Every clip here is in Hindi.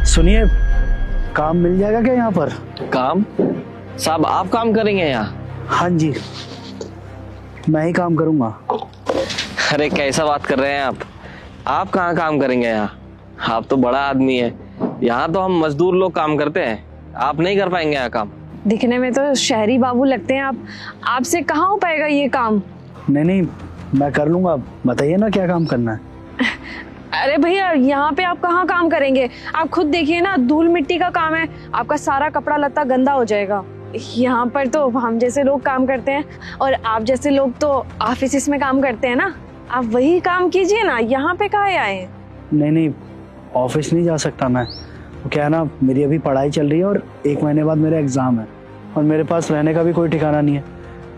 सुनिए, काम मिल जाएगा क्या यहाँ पर? काम? साहब आप काम करेंगे यहाँ? हाँ जी, मैं ही काम करूँगा। अरे कैसा बात कर रहे हैं आप कहाँ काम करेंगे यहाँ? आप तो बड़ा आदमी है, यहाँ तो हम मजदूर लोग काम करते हैं, आप नहीं कर पाएंगे यहाँ काम। दिखने में तो शहरी बाबू लगते हैं आप, आपसे कहाँ हो पाएगा ये काम? नहीं, मैं कर लूँगा। बताइए ना क्या काम करना है। अरे भैया, यहाँ पे आप कहाँ काम करेंगे? आप खुद देखिए ना, धूल मिट्टी का काम है, आपका सारा कपड़ा लत्ता गंदा हो जाएगा। यहाँ पर तो हम जैसे लोग काम करते हैं, और आप जैसे लोग तो ऑफिस में काम करते हैं ना, आप वही काम कीजिए ना, यहाँ पे काहे आए हैं? नहीं, ऑफिस नहीं जा सकता मैं। वो क्या है ना, मेरी अभी पढ़ाई चल रही है और 1 महीने बाद मेरा एग्ज़ाम है, और मेरे पास रहने का भी कोई ठिकाना नहीं है।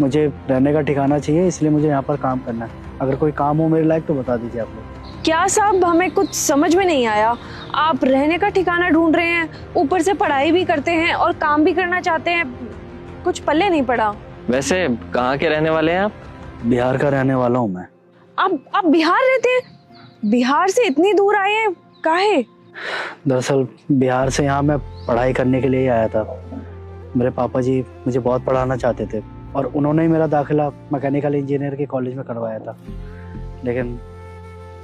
मुझे रहने का ठिकाना चाहिए, इसलिए मुझे यहाँ पर काम करना है। अगर कोई काम हो मेरे लायक तो बता दीजिए आप लोग। क्या साहब, हमें कुछ समझ में नहीं आया। आप रहने का ठिकाना ढूंढ रहे हैं, ऊपर से पढ़ाई भी करते हैं और काम भी करना चाहते हैं, कुछ पल्ले नहीं पड़ा। वैसे कहाँ के रहने वाले हैं आप? बिहार का रहने वाला हूँ मैं। आप बिहार रहते हैं? बिहार से इतनी दूर आए हैं काहे? दरअसल बिहार से यहाँ मैं पढ़ाई करने के लिए ही आया था। मेरे पापा जी मुझे बहुत पढ़ाना चाहते थे, और उन्होंने ही मेरा दाखिला मैकेनिकल इंजीनियर के कॉलेज में करवाया था। लेकिन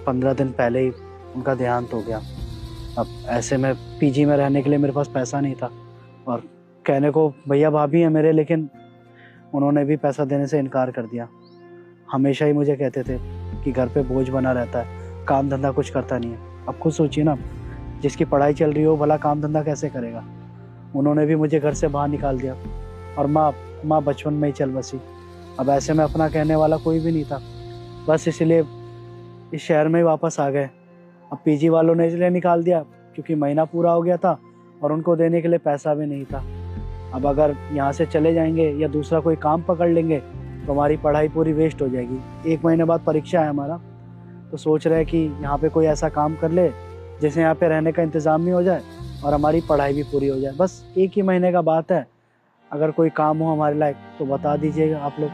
15 दिन पहले ही उनका देहांत हो गया। अब ऐसे में पीजी में रहने के लिए मेरे पास पैसा नहीं था, और कहने को भैया भाभी हैं मेरे, लेकिन उन्होंने भी पैसा देने से इनकार कर दिया। हमेशा ही मुझे कहते थे कि घर पे बोझ बना रहता है, काम धंधा कुछ करता नहीं है। अब खुद सोचिए ना, जिसकी पढ़ाई चल रही हो भला काम धंधा कैसे करेगा। उन्होंने भी मुझे घर से बाहर निकाल दिया, और माँ बचपन में ही चल बसी। अब ऐसे में अपना कहने वाला कोई भी नहीं था, बस इसलिए इस शहर में ही वापस आ गए। अब पीजी वालों ने इसलिए निकाल दिया क्योंकि महीना पूरा हो गया था और उनको देने के लिए पैसा भी नहीं था। अब अगर यहाँ से चले जाएंगे या दूसरा कोई काम पकड़ लेंगे तो हमारी पढ़ाई पूरी वेस्ट हो जाएगी। 1 महीने बाद परीक्षा है हमारा, तो सोच रहे हैं कि यहाँ पे कोई ऐसा काम कर ले जिससे यहाँ पे रहने का इंतज़ाम भी हो जाए और हमारी पढ़ाई भी पूरी हो जाए। बस 1 ही महीने का बात है। अगर कोई काम हो हमारे लायक तो बता दीजिएगा आप लोग,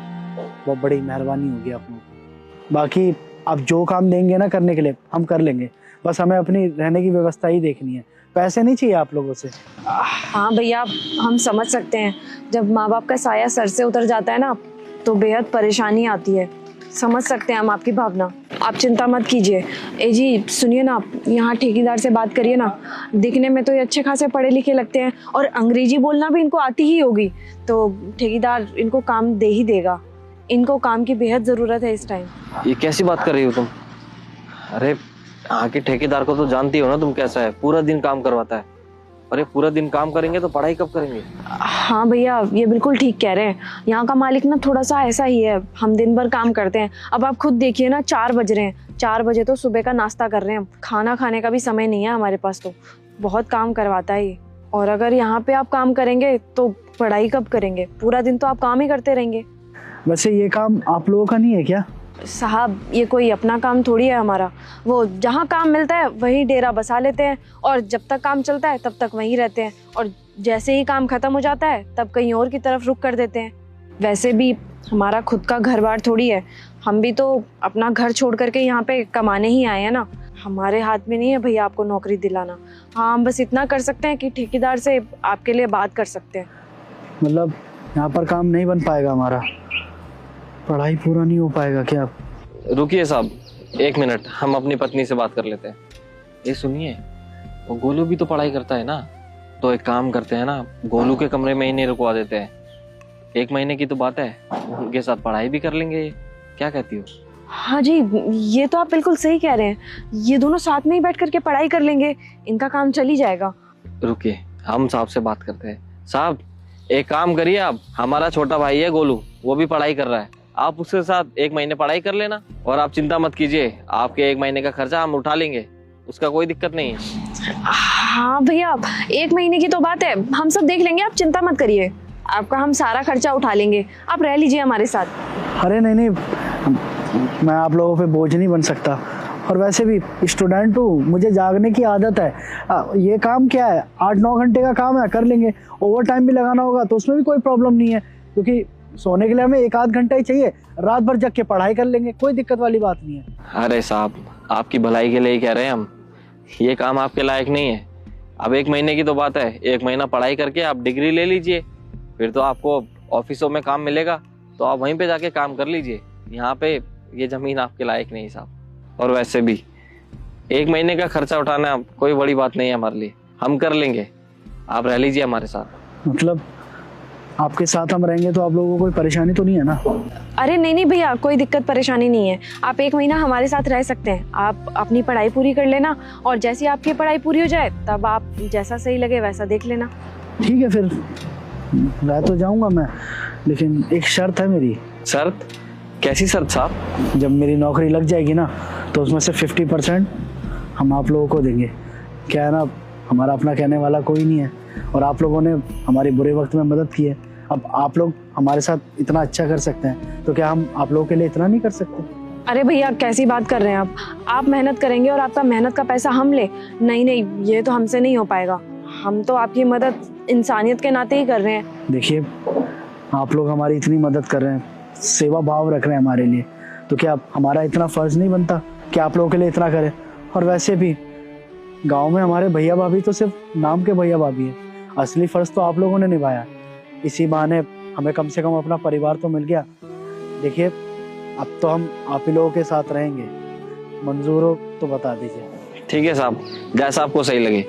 बहुत बड़ी मेहरबानी होगी आप लोग। बाकी आप जो काम देंगे ना करने के लिए हम कर लेंगे, बस हमें अपनी रहने की व्यवस्था ही देखनी है। पैसे नहीं चाहिए आप लोगों से। हाँ भैया, हम समझ सकते हैं, जब माँ बाप का साया सर से उतर जाता है ना तो बेहद परेशानी आती है। समझ सकते हैं हम आपकी भावना, आप चिंता मत कीजिए। ए जी सुनिए ना, यहाँ ठेकेदार से बात करिए ना। दिखने में तो ये अच्छे खासे पढ़े लिखे लगते हैं, और अंग्रेजी बोलना भी इनको आती ही होगी, तो ठेकेदार इनको काम दे ही देगा। इनको काम की बेहद ज़रूरत है इस टाइम। ये कैसी बात कर रही हो तुम? अरे यहाँ के ठेकेदार को तो जानती हो ना तुम कैसा है, पूरा दिन काम करवाता है। अरे पूरा दिन काम करेंगे तो पढ़ाई कब करेंगे? हाँ भैया, ये बिल्कुल ठीक कह रहे हैं। यहाँ का मालिक ना थोड़ा सा ऐसा ही है, हम दिन भर काम करते हैं। अब आप खुद देखिए ना, 4 बज रहे हैं, 4 बजे तो सुबह का नाश्ता कर रहे हैं, खाना खाने का भी समय नहीं है हमारे पास। तो बहुत काम करवाता है ये। और अगर यहाँ पे आप काम करेंगे तो पढ़ाई कब करेंगे? पूरा दिन तो आप काम ही करते रहेंगे। वैसे ये काम आप लोगों का नहीं है क्या? साहब, ये कोई अपना काम थोड़ी है हमारा। वो जहाँ काम मिलता है वहीं डेरा बसा लेते हैं, और जब तक काम चलता है तब तक वहीं रहते हैं, और जैसे ही काम खत्म हो जाता है तब कहीं और की तरफ रुख कर देते हैं। वैसे भी हमारा खुद का घर बार थोड़ी है, हम भी तो अपना घर छोड़ करके यहाँ पे कमाने ही आए हैं ना। हमारे हाथ में नहीं है भैया आपको नौकरी दिलाना। हाँ, हम बस इतना कर सकते हैं कि ठेकेदार से आपके लिए बात कर सकते हैं। मतलब यहाँ पर काम नहीं बन पाएगा हमारा? पढ़ाई पूरा नहीं हो पाएगा क्या? रुकिए साहब, 1 मिनट, हम अपनी पत्नी से बात कर लेते हैं। ये सुनिए, वो गोलू भी तो पढ़ाई करता है ना, तो एक काम करते हैं ना, गोलू के कमरे में ही नहीं रुकवा देते हैं। 1 महीने की तो बात है, उनके साथ पढ़ाई भी कर लेंगे। क्या कहती हो? हाँ जी, ये तो आप बिल्कुल सही कह रहे हैं। ये दोनों साथ में ही बैठ करके पढ़ाई कर लेंगे, इनका काम चल ही जाएगा। रुकिए, हम साहब से बात करते हैं। साहब एक काम करिए, आप, हमारा छोटा भाई है गोलू, वो भी पढ़ाई कर रहा है, आप उसके साथ 1 महीने पढ़ाई कर लेना, और आप चिंता मत कीजिए, आपके 1 महीने का खर्चा हम उठा लेंगे, उसका कोई दिक्कत नहीं है। हाँ भैया, 1 महीने की तो बात है, हम सब देख लेंगे, आप चिंता मत करिए। आपका हम सारा खर्चा उठा लेंगे, आप रह लीजिए हमारे साथ। अरे नहीं, मैं आप लोगों पे बोझ नहीं बन सकता, और वैसे भी स्टूडेंट हूँ, मुझे जागने की आदत है। ये काम क्या है, 8-9 घंटे का काम है, कर लेंगे। ओवर टाइम भी लगाना होगा तो उसमें भी कोई प्रॉब्लम नहीं है, क्योंकि सोने के लिए हमें 1-8 घंटा ही चाहिए। रात भर जग के पढ़ाई कर लेंगे, कोई दिक्कत वाली बात नहीं है। अरे साहब, आपकी भलाई के लिए ही कह रहे हैं हम, ये काम आपके लायक नहीं है। अब 1 महीने की तो बात है, 1 महीना पढ़ाई करके आप डिग्री ले लीजिए, फिर तो आपको ऑफिसों में काम मिलेगा, तो आप वहीं पे जाके काम कर लीजिए। यहाँ पे ये जमीन आपके लायक नहीं साहब। और वैसे भी 1 महीने का खर्चा उठाना कोई बड़ी बात नहीं है हमारे लिए, हम कर लेंगे, आप रह लीजिए हमारे साथ। मतलब आपके साथ हम रहेंगे तो आप लोगों को कोई परेशानी तो नहीं है ना? अरे नहीं नहीं भैया, कोई दिक्कत परेशानी नहीं है। आप 1 महीना हमारे साथ रह सकते हैं। आप अपनी पढ़ाई पूरी कर लेना और जैसे ही आपकी पढ़ाई पूरी हो जाए तब आप जैसा सही लगे वैसा देख लेना। ठीक है, फिर रह तो जाऊंगा मैं, लेकिन एक शर्त है मेरी। शर्त? कैसी शर्त साहब? जब मेरी नौकरी लग जाएगी ना तो उसमें से 50% हम आप लोगों को देंगे। क्या है ना, हमारा अपना कहने वाला कोई नहीं है और आप लोगों ने हमारे बुरे वक्त में मदद की है। अब आप लोग हमारे साथ इतना अच्छा कर सकते हैं तो क्या हम आप लोगों के लिए इतना नहीं कर सकते? अरे भैया कैसी बात कर रहे हैं आप मेहनत करेंगे और आपका मेहनत का पैसा हम ले? नहीं नहीं, ये तो हमसे नहीं हो पाएगा। हम तो आपकी मदद इंसानियत के नाते ही कर रहे हैं। देखिए, आप लोग हमारी इतनी मदद कर रहे हैं, सेवा भाव रख रहे हैं हमारे लिए, तो क्या हमारा इतना फर्ज नहीं बनता कि आप लोगों के लिए इतना करें? और वैसे भी गांव में हमारे भैया भाभी तो सिर्फ नाम के भैया भाभी हैं, असली फर्ज तो आप लोगों ने निभाया। इसी बहाने हमें कम से कम अपना परिवार तो मिल गया। देखिए, अब तो हम आप ही लोगों के साथ रहेंगे, मंजूर हो तो बता दीजिए। ठीक है साहब, जैसा आपको सही लगे,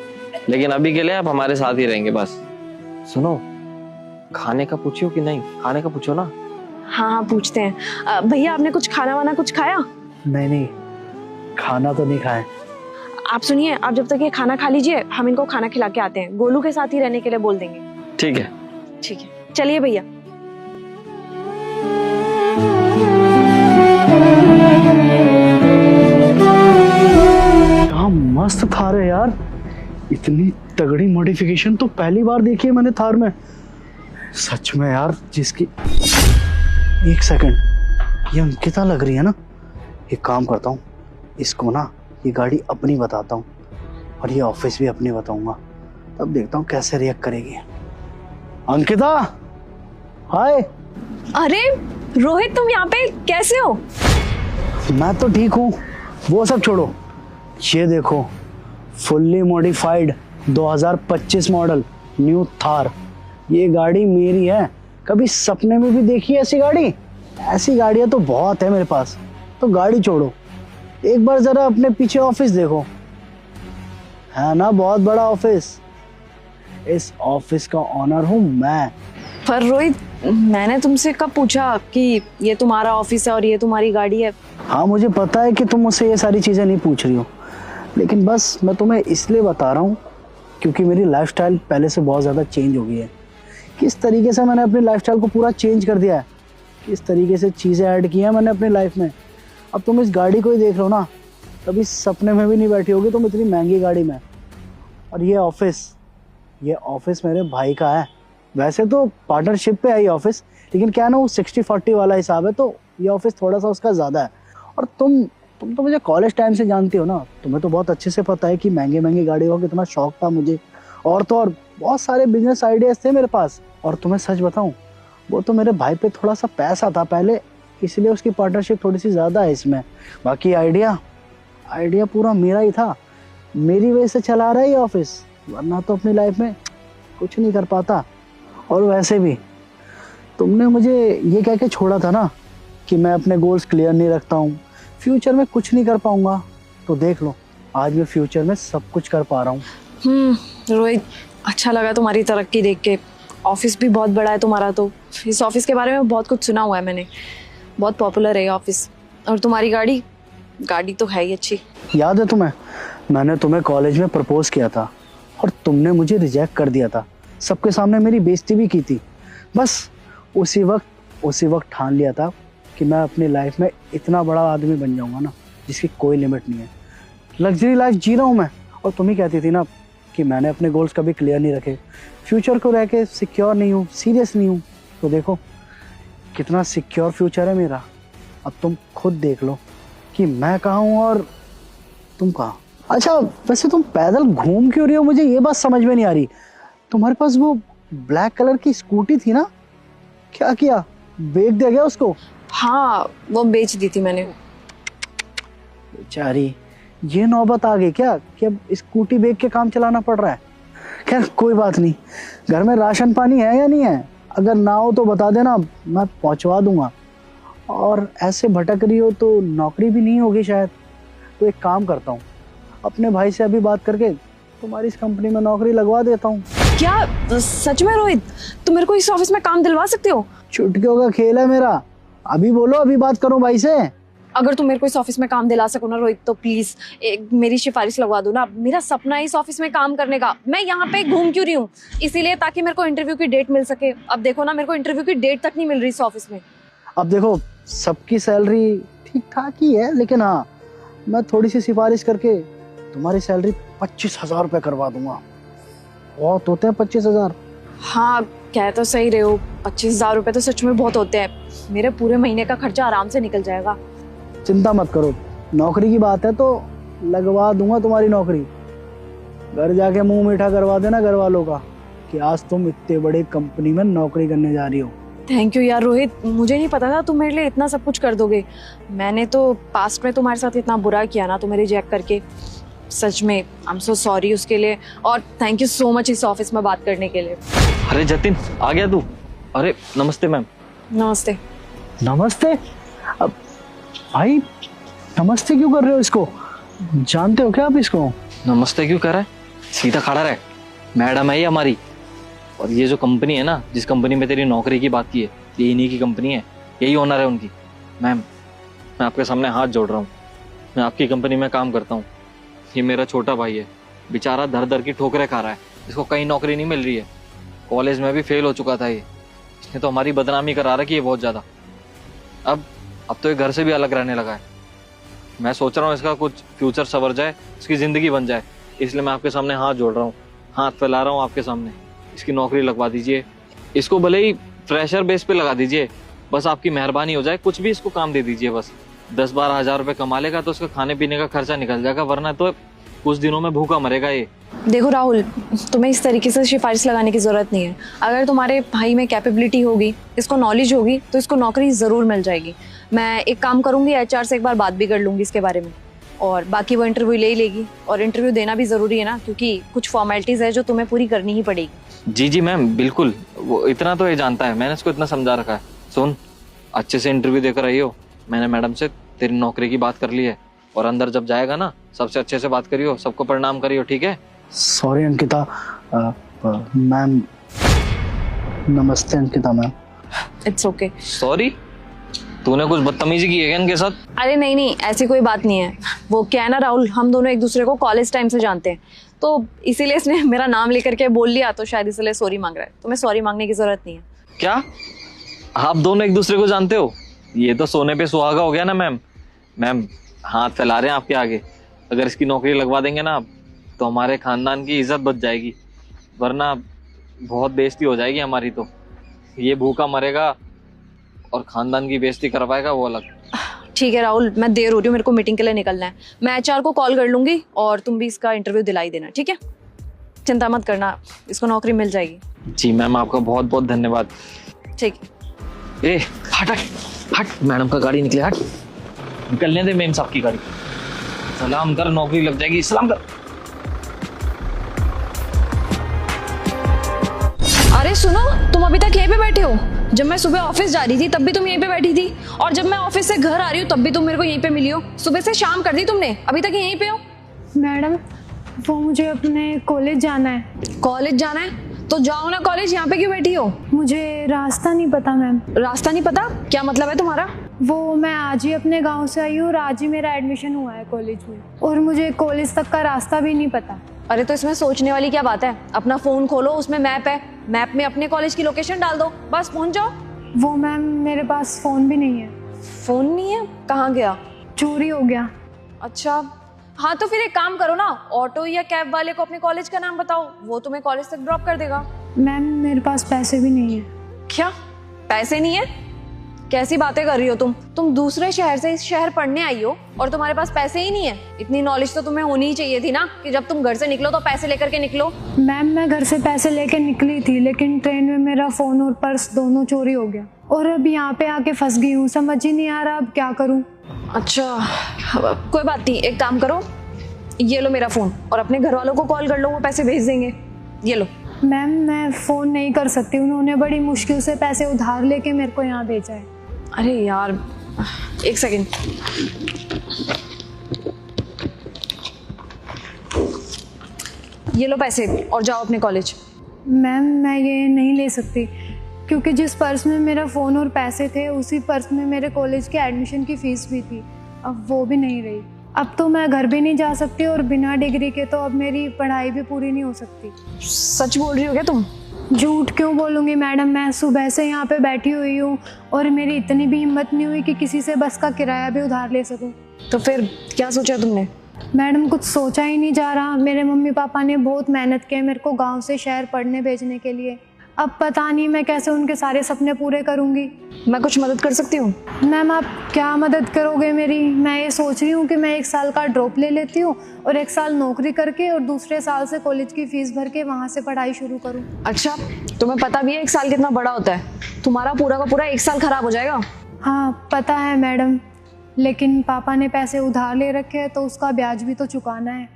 लेकिन अभी के लिए आप हमारे साथ ही रहेंगे बस। सुनो, खाने का पूछियो कि नहीं? खाने का पूछो ना। हाँ हाँ पूछते हैं। भैया आपने कुछ खाना वाना कुछ खाया? नहीं नहीं, खाना तो नहीं खाए। आप सुनिए, आप जब तक ये खाना खा लीजिए हम इनको खाना खिला के आते हैं। गोलू के साथ ही रहने के लिए बोल देंगे। ठीक है। ठीक है, चलिए भैया। क्या मस्त थार है यार, इतनी तगड़ी मॉडिफिकेशन तो पहली बार देखी है मैंने थार में। सच में यार, जिसकी एक सेकंड, ये अंकिता लग रही है ना। एक काम करता हूँ, इसको ना ये गाड़ी अपनी बताता हूँ और ये ऑफिस भी अपनी बताऊंगा, तब देखता हूँ कैसे रिएक्ट करेगी। अंकिता, हाय। अरे रोहित, तुम यहाँ पे कैसे हो? मैं तो ठीक हूँ, वो सब छोड़ो। ये देखो, fully modified 2025 model new Thar. ये गाड़ी मेरी है, कभी सपने में भी देखी है ऐसी गाड़ी? ऐसी गाड़ियां तो बहुत है मेरे पास। तो गाड़ी छोड़ो, एक बार जरा अपने पीछे ऑफिस देखो, है ना बहुत बड़ा ऑफिस। इस ऑफिस का ऑनर हूँ मैं। पर रोहित, मैंने तुमसे कब पूछा कि ये तुम्हारा ऑफिस है और ये तुम्हारी गाड़ी है? हाँ, मुझे पता है कि तुम मुझसे ये सारी चीजें नहीं पूछ रही हो, लेकिन बस मैं तुम्हें इसलिए बता रहा हूँ क्योंकि मेरी लाइफस्टाइल पहले से बहुत ज़्यादा चेंज हो गई है। किस तरीके से मैंने अपनी लाइफस्टाइल को पूरा चेंज कर दिया है, किस तरीके से चीज़ें ऐड की हैं मैंने अपनी लाइफ में। अब तुम इस गाड़ी को ही देख लो ना, कभी सपने में भी नहीं बैठी होगी तुम इतनी महंगी गाड़ी में। और ये ऑफिस मेरे भाई का है। वैसे तो पार्टनरशिप पे है ये ऑफिस, लेकिन क्या ना वो 60-40 वाला हिसाब है, तो ये ऑफिस थोड़ा सा उसका ज़्यादा है। और तुम तो मुझे कॉलेज टाइम से जानती हो ना, तुम्हें तो बहुत अच्छे से पता है कि महंगी महंगी गाड़ियों का कितना शौक था मुझे। और तो और बहुत सारे बिजनेस आइडियाज थे मेरे पास। और तुम्हें सच बताऊं, वो तो मेरे भाई पे थोड़ा सा पैसा था पहले, इसलिए उसकी पार्टनरशिप थोड़ी सी ज़्यादा है इसमें। बाकी आइडिया पूरा मेरा ही था, मेरी वजह से चला रहा है ये ऑफिस, वरना तो अपनी लाइफ में कुछ नहीं कर पाता। और वैसे भी तुमने मुझे ये कह के छोड़ा था ना कि मैं अपने गोल्स क्लियर नहीं रखता हूँ, फ्यूचर में कुछ नहीं कर पाऊंगा, तो देख लो आज मैं फ्यूचर में सब कुछ कर पा रहा हूँ। रोहित, अच्छा लगा तुम्हारी तरक्की देख के। ऑफिस भी बहुत बड़ा है तुम्हारा, तो इस ऑफिस के बारे में बहुत कुछ सुना हुआ है मैंने, बहुत पॉपुलर है ये ऑफिस। और तुम्हारी गाड़ी तो है ही अच्छी। याद है तुम्हें, मैंने तुम्हें कॉलेज में प्रपोज किया था और तुमने मुझे रिजेक्ट कर दिया था, सबके सामने मेरी बेइज्जती भी की थी। बस उसी वक्त ठान लिया था कि मैं अपनी लाइफ में इतना बड़ा आदमी बन जाऊंगा ना जिसकी कोई लिमिट नहीं है। लग्जरी लाइफ जी रहा हूँ मैं। और तुम ही कहती थी ना कि मैंने अपने गोल्स कभी क्लियर नहीं रखे, फ्यूचर को रह के सिक्योर नहीं हूँ, सीरियस नहीं हूँ। तो देखो कितना सिक्योर फ्यूचर है मेरा। अब तुम खुद देख लो कि मैं कहाँ हूँ और तुम कहाँ। अच्छा, वैसे तुम पैदल घूम क्यों रही हो, मुझे ये बात समझ में नहीं आ रही। तुम्हारे पास वो ब्लैक कलर की स्कूटी थी ना, क्या किया, बेच दिया गया उसको? हाँ, वो बेच दी थी मैंने। बेचारी, ये नौबत आ गई क्या कि अब स्कूटी बेच के काम चलाना पड़ रहा है? खैर कोई बात नहीं, घर में राशन पानी है या नहीं है? अगर ना हो तो बता देना, मैं पहुंचवा दूंगा। और ऐसे भटक रही हो तो नौकरी भी नहीं होगी शायद। तो एक काम करता हूँ, अपने भाई से अभी बात करके तुम्हारी इस कंपनी में नौकरी लगवा देता हूँ। क्या सच में रोहित, तुम मेरे को इस ऑफिस में काम दिलवा सकते हो? चुटकियों का खेल है मेरा। अभी बोलो, अभी बात करूँ भाई से। अगर तुम मेरे को इस ऑफिस में काम दिला सको ना रोहित, तो प्लीज एक मेरी सिफारिश लगवा दो ना। मेरा सपना है इस ऑफिस में काम करने का। मैं यहाँ पे घूम क्यों रही हूँ? इसीलिए ताकि मेरे को इंटरव्यू की डेट मिल सके। अब देखो ना, मेरे को इंटरव्यू की डेट तक नहीं मिल रही इस ऑफिस में। अब देखो, सबकी सैलरी ठीक ठाक ही है, लेकिन हाँ, मैं थोड़ी सी सिफारिश करके तुम्हारी सैलरी 25,000 रुपये करवा दूंगा। बहुत होते हैं 25,000। हाँ, कह तो सही रहे हो, 25,000 रुपये तो सच में बहुत होते हैं। मेरे पूरे महीने का खर्चा आराम से निकल जाएगा। चिंता मत करो, नौकरी की बात है तो लगवा दूंगा तुम्हारी नौकरी। घर जाके मुंह मीठा करवा देना घर वालों का कि आज तुम इतने बड़े कंपनी में नौकरी करने जा रही हो। थैंक यू यार रोहित, मुझे नहीं पता था तुम मेरे लिए इतना सब कुछ कर दोगे। मैंने तो पास्ट में तुम्हारे साथ इतना बुरा किया ना तुम्हें रिजेक्ट करके। सच में आई एम सो सॉरी उसके लिए, और थैंक यू सो मच इस ऑफिस में बात करने के लिए। अरे जतिन, आ गया तू? अरे नमस्ते मैम। नमस्ते। नमस्ते? अब भाई नमस्ते क्यों कर रहे हो इसको? जानते हो क्या आप इसको? नमस्ते क्यों कर रहा है? सीधा खड़ा रहे। मैडम है ये हमारी, और ये जो कंपनी है ना, जिस कंपनी में तेरी नौकरी की बात की है, ये इन्हीं की कंपनी है, यही ओनर है उनकी। मैम, मैं आपके सामने हाथ जोड़ रहा हूँ। मैं आपकी कंपनी में काम करता हूँ। ये मेरा छोटा भाई है, बेचारा दर दर की ठोकरें खा रहा है। इसको कहीं नौकरी नहीं मिल रही है। कॉलेज में भी फेल हो चुका था ये। इसने तो हमारी बदनामी करा रखी है बहुत ज़्यादा। अब तो ये घर से भी अलग रहने लगा है। मैं सोच रहा हूँ इसका कुछ फ्यूचर संवर जाए, इसकी ज़िंदगी बन जाए। इसलिए मैं आपके सामने हाथ जोड़ रहा हूँ, हाथ फैला रहा हूँ आपके सामने। इसकी नौकरी लगवा दीजिए। इसको भले ही फ्रेशर बेस पे लगा दीजिए, बस आपकी मेहरबानी हो जाए। कुछ भी इसको काम दे दीजिए, बस 10-12 हज़ार रुपये कमा लेगा तो उसका खाने पीने का खर्चा निकल जाएगा, वरना तो कुछ दिनों में भूखा मरेगा ये। देखो राहुल, तुम्हें इस तरीके से सिफारिश लगाने की जरूरत नहीं है। अगर तुम्हारे भाई में कैपेबिलिटी होगी, इसको नॉलेज होगी, तो इसको नौकरी जरूर मिल जाएगी। मैं एक काम करूंगी, एचआर से एक बार बात भी कर लूंगी इसके बारे में, और बाकी वो इंटरव्यू ले ही लेगी। और इंटरव्यू देना भी जरूरी है ना, क्योंकि कुछ फॉर्मेलिटीज है जो तुम्हें पूरी करनी ही पड़ेगी। जी जी मैम, बिल्कुल। वो इतना तो ये जानता है, मैंने इसको इतना समझा रखा है। सुन, अच्छे से इंटरव्यू देकर आई हो। मैंने मैडम से तेरी नौकरी की बात कर ली है, और अंदर जब जाएगा ना, सबसे अच्छे से बात करियो, सबको प्रणाम करियो, ठीक है? Sorry Ankita ma'am. नमस्ते Ankita ma'am. It's okay. Sorry? तूने कुछ बदतमीजी की है क्या इनके साथ? अरे नहीं नहीं, ऐसी कोई बात नहीं है। वो क्या है ना राहुल, हम दोनों एक दूसरे को कॉलेज टाइम से जानते हैं, तो इसीलिए इसने मेरा नाम लेकर के बोल लिया, तो शायद इसलिए सॉरी मांग रहा है। तुम्हें सॉरी मांगने की जरूरत नहीं है। क्या आप दोनों एक दूसरे को जानते हो? ये तो सोने पे सुहागा हो गया ना मैम। मैम, हाथ फैला रहे हैं आपके आगे। अगर इसकी नौकरी लगवा देंगे ना, तो हमारे खानदान की इज्जत बच जाएगी, वरना बहुत बेइज्जती हो जाएगी हमारी। तो ये भूखा मरेगा और खानदान की बेइज्जती करवाएगा, वो अलग। ठीक है राहुल, मैं देर हो रही हूँ, मेरे को मीटिंग के लिए निकलना है। मैं एचआर को कॉल कर लूंगी, और तुम भी इसका इंटरव्यू दिलाई देना, ठीक है? चिंता मत करना, इसको नौकरी मिल जाएगी। जी मैम, आपका बहुत बहुत धन्यवाद। ठीक। ए हट हट हट, मैडम का गाड़ी निकले, हट। निकलने दे मैम साहब की गाड़ी। सलाम कर, नौकरी लग जाएगी, सलाम कर। अरे सुनो, तुम अभी तक यहीं पे बैठे हो? जब मैं सुबह ऑफिस जा रही थी तब भी तुम यहीं पे बैठी थी, और जब मैं ऑफिस से घर आ रही हूँ तब भी तुम मेरे को यहीं पे मिली हो। सुबह से शाम कर दी तुमने, अभी तक यहीं पे हो। मैडम, वो मुझे अपने कॉलेज जाना है। कॉलेज जाना है तो जाओ ना कॉलेज, यहाँ पे क्यों बैठी हो? मुझे रास्ता नहीं पता मैम। रास्ता नहीं पता? क्या मतलब है तुम्हारा? वो मैं आज ही अपने गांव से आई हूँ और आज ही मेरा एडमिशन हुआ है कॉलेज में, और मुझे कॉलेज तक का रास्ता भी नहीं पता। अरे तो इसमें सोचने वाली क्या बात है? अपना फोन खोलो, उसमें मैप है, मैप में अपने कॉलेज की लोकेशन डाल दो, बस पहुंच जाओ। वो मैम, मेरे पास फ़ोन भी नहीं है। फोन नहीं है? कहाँ गया? चोरी हो गया। अच्छा, हाँ तो फिर एक काम करो ना, ऑटो या कैब वाले को अपने कॉलेज का नाम बताओ, वो तुम्हें कॉलेज तक ड्रॉप कर देगा। मैम, मेरे पास पैसे भी नहीं है। क्या पैसे नहीं है? कैसी बातें कर रही हो तुम दूसरे शहर से इस शहर पढ़ने आई हो और तुम्हारे पास पैसे ही नहीं है? इतनी नॉलेज तो तुम्हें होनी ही चाहिए थी ना, कि जब तुम घर से निकलो तो पैसे लेकर के निकलो। मैम, मैं घर से पैसे लेके निकली थी, लेकिन ट्रेन में मेरा फ़ोन और पर्स दोनों चोरी हो गया, और अब यहाँ पे आके फंस गई हूँ। समझ ही नहीं आ रहा अब क्या करूँ। अच्छा, कोई बात नहीं, एक काम करो, ये लो मेरा फोन, और अपने घर वालों को कॉल कर लो, वो पैसे भेज देंगे। ये लो। मैम मैं फ़ोन नहीं कर सकती, उन्होंने बड़ी मुश्किल से पैसे उधार लेके मेरे को यहाँ भेजा है। अरे यार, एक सेकंड। ये लो पैसे और जाओ अपने कॉलेज। मैम मैं ये नहीं ले सकती, क्योंकि जिस पर्स में मेरा फ़ोन और पैसे थे उसी पर्स में मेरे कॉलेज के एडमिशन की फ़ीस भी थी। अब वो भी नहीं रही। अब तो मैं घर भी नहीं जा सकती और बिना डिग्री के तो अब मेरी पढ़ाई भी पूरी नहीं हो सकती। सच बोल रही हो क्या तुम? झूठ क्यों बोलूँगी मैडम, मैं सुबह से यहाँ पे बैठी हुई हूँ और मेरी इतनी भी हिम्मत नहीं हुई कि किसी से बस का किराया भी उधार ले सकूँ। तो फिर क्या सोचा तुमने? मैडम कुछ सोचा ही नहीं जा रहा। मेरे मम्मी पापा ने बहुत मेहनत की मेरे को गांव से शहर पढ़ने भेजने के लिए। अब पता नहीं मैं कैसे उनके सारे सपने पूरे करूँगी। मैं कुछ मदद कर सकती हूँ? मैम आप क्या मदद करोगे मेरी? मैं ये सोच रही हूँ कि मैं 1 साल का ड्रॉप ले लेती हूँ और 1 साल नौकरी करके और दूसरे साल से कॉलेज की फ़ीस भर के वहाँ से पढ़ाई शुरू करूँ। अच्छा, तुम्हें पता भी है 1 साल कितना बड़ा होता है? तुम्हारा पूरा का पूरा 1 साल खराब हो जाएगा। हाँ पता है मैडम, लेकिन पापा ने पैसे उधार ले रखे हैं तो उसका ब्याज भी तो चुकाना है।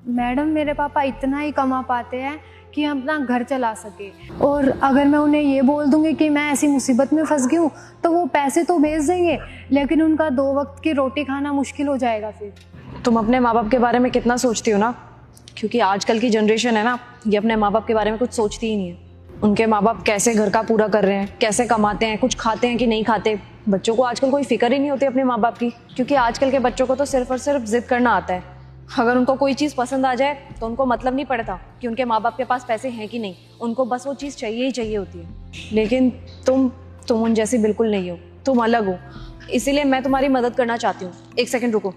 मैडम मेरे पापा इतना ही कमा पाते हैं कि हम अपना घर चला सके, और अगर मैं उन्हें ये बोल दूंगी कि मैं ऐसी मुसीबत में फंस गई हूँ तो वो पैसे तो भेज देंगे, लेकिन उनका 2 वक्त की रोटी खाना मुश्किल हो जाएगा। फिर तुम अपने माँ बाप के बारे में कितना सोचती हो ना, क्योंकि आजकल की जनरेशन है ना, ये अपने माँ बाप के बारे में कुछ सोचती ही नहीं है। उनके माँ बाप कैसे घर का पूरा कर रहे हैं, कैसे कमाते हैं, कुछ खाते हैं कि नहीं खाते। बच्चों को आजकल कोई फिक्र ही नहीं होती अपने माँ बाप की, क्योंकि आजकल के बच्चों को तो सिर्फ और सिर्फ जिद करना आता है। अगर उनको कोई चीज़ पसंद आ जाए तो उनको मतलब नहीं पड़ता कि उनके माँ बाप के पास पैसे हैं कि नहीं, उनको बस वो चीज़ चाहिए ही चाहिए होती है। लेकिन तुम उन जैसी बिल्कुल नहीं हो, तुम अलग हो, इसीलिए मैं तुम्हारी मदद करना चाहती हूँ। 1 सेकंड रुको।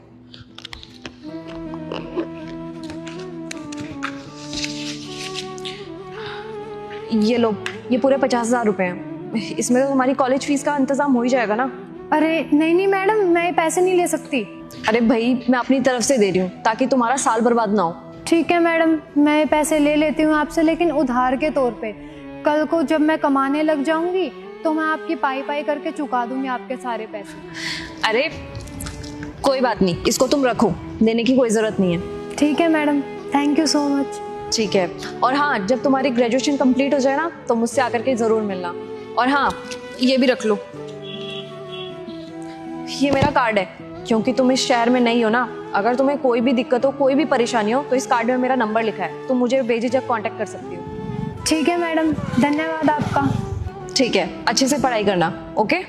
ये लो, ये पूरे 50,000 रुपये हैं। इसमें तो तुम्हारी कॉलेज फीस का इंतजाम हो ही जाएगा ना। अरे नहीं मैडम, मैं ये पैसे नहीं ले सकती। अरे भाई, मैं अपनी तरफ से दे रही हूँ ताकि तुम्हारा साल बर्बाद ना हो। ठीक है मैडम, मैं ये पैसे ले लेती हूँ आपसे, लेकिन उधार के तौर पे। कल को जब मैं कमाने लग जाऊंगी तो मैं आपकी पाई पाई करके चुका दूंगी आपके सारे पैसे। अरे कोई बात नहीं, इसको तुम रखो, देने की कोई ज़रूरत नहीं है। ठीक है madam, thank you so much. ठीक है, और हाँ, जब तुम्हारी ग्रेजुएशन कंप्लीट हो जाए ना तो मुझसे आकर के ज़रूर मिलना। और हाँ, ये भी रख लो, ये मेरा कार्ड है, क्योंकि तुम इस शहर में नहीं हो ना। अगर तुम्हें कोई भी दिक्कत हो, कोई भी परेशानी हो, तो इस कार्ड में मेरा नंबर लिखा है, तुम मुझे बेझिझक कांटेक्ट कर सकती हो। ठीक है मैडम, धन्यवाद आपका। ठीक है, अच्छे से पढ़ाई करना। ओके।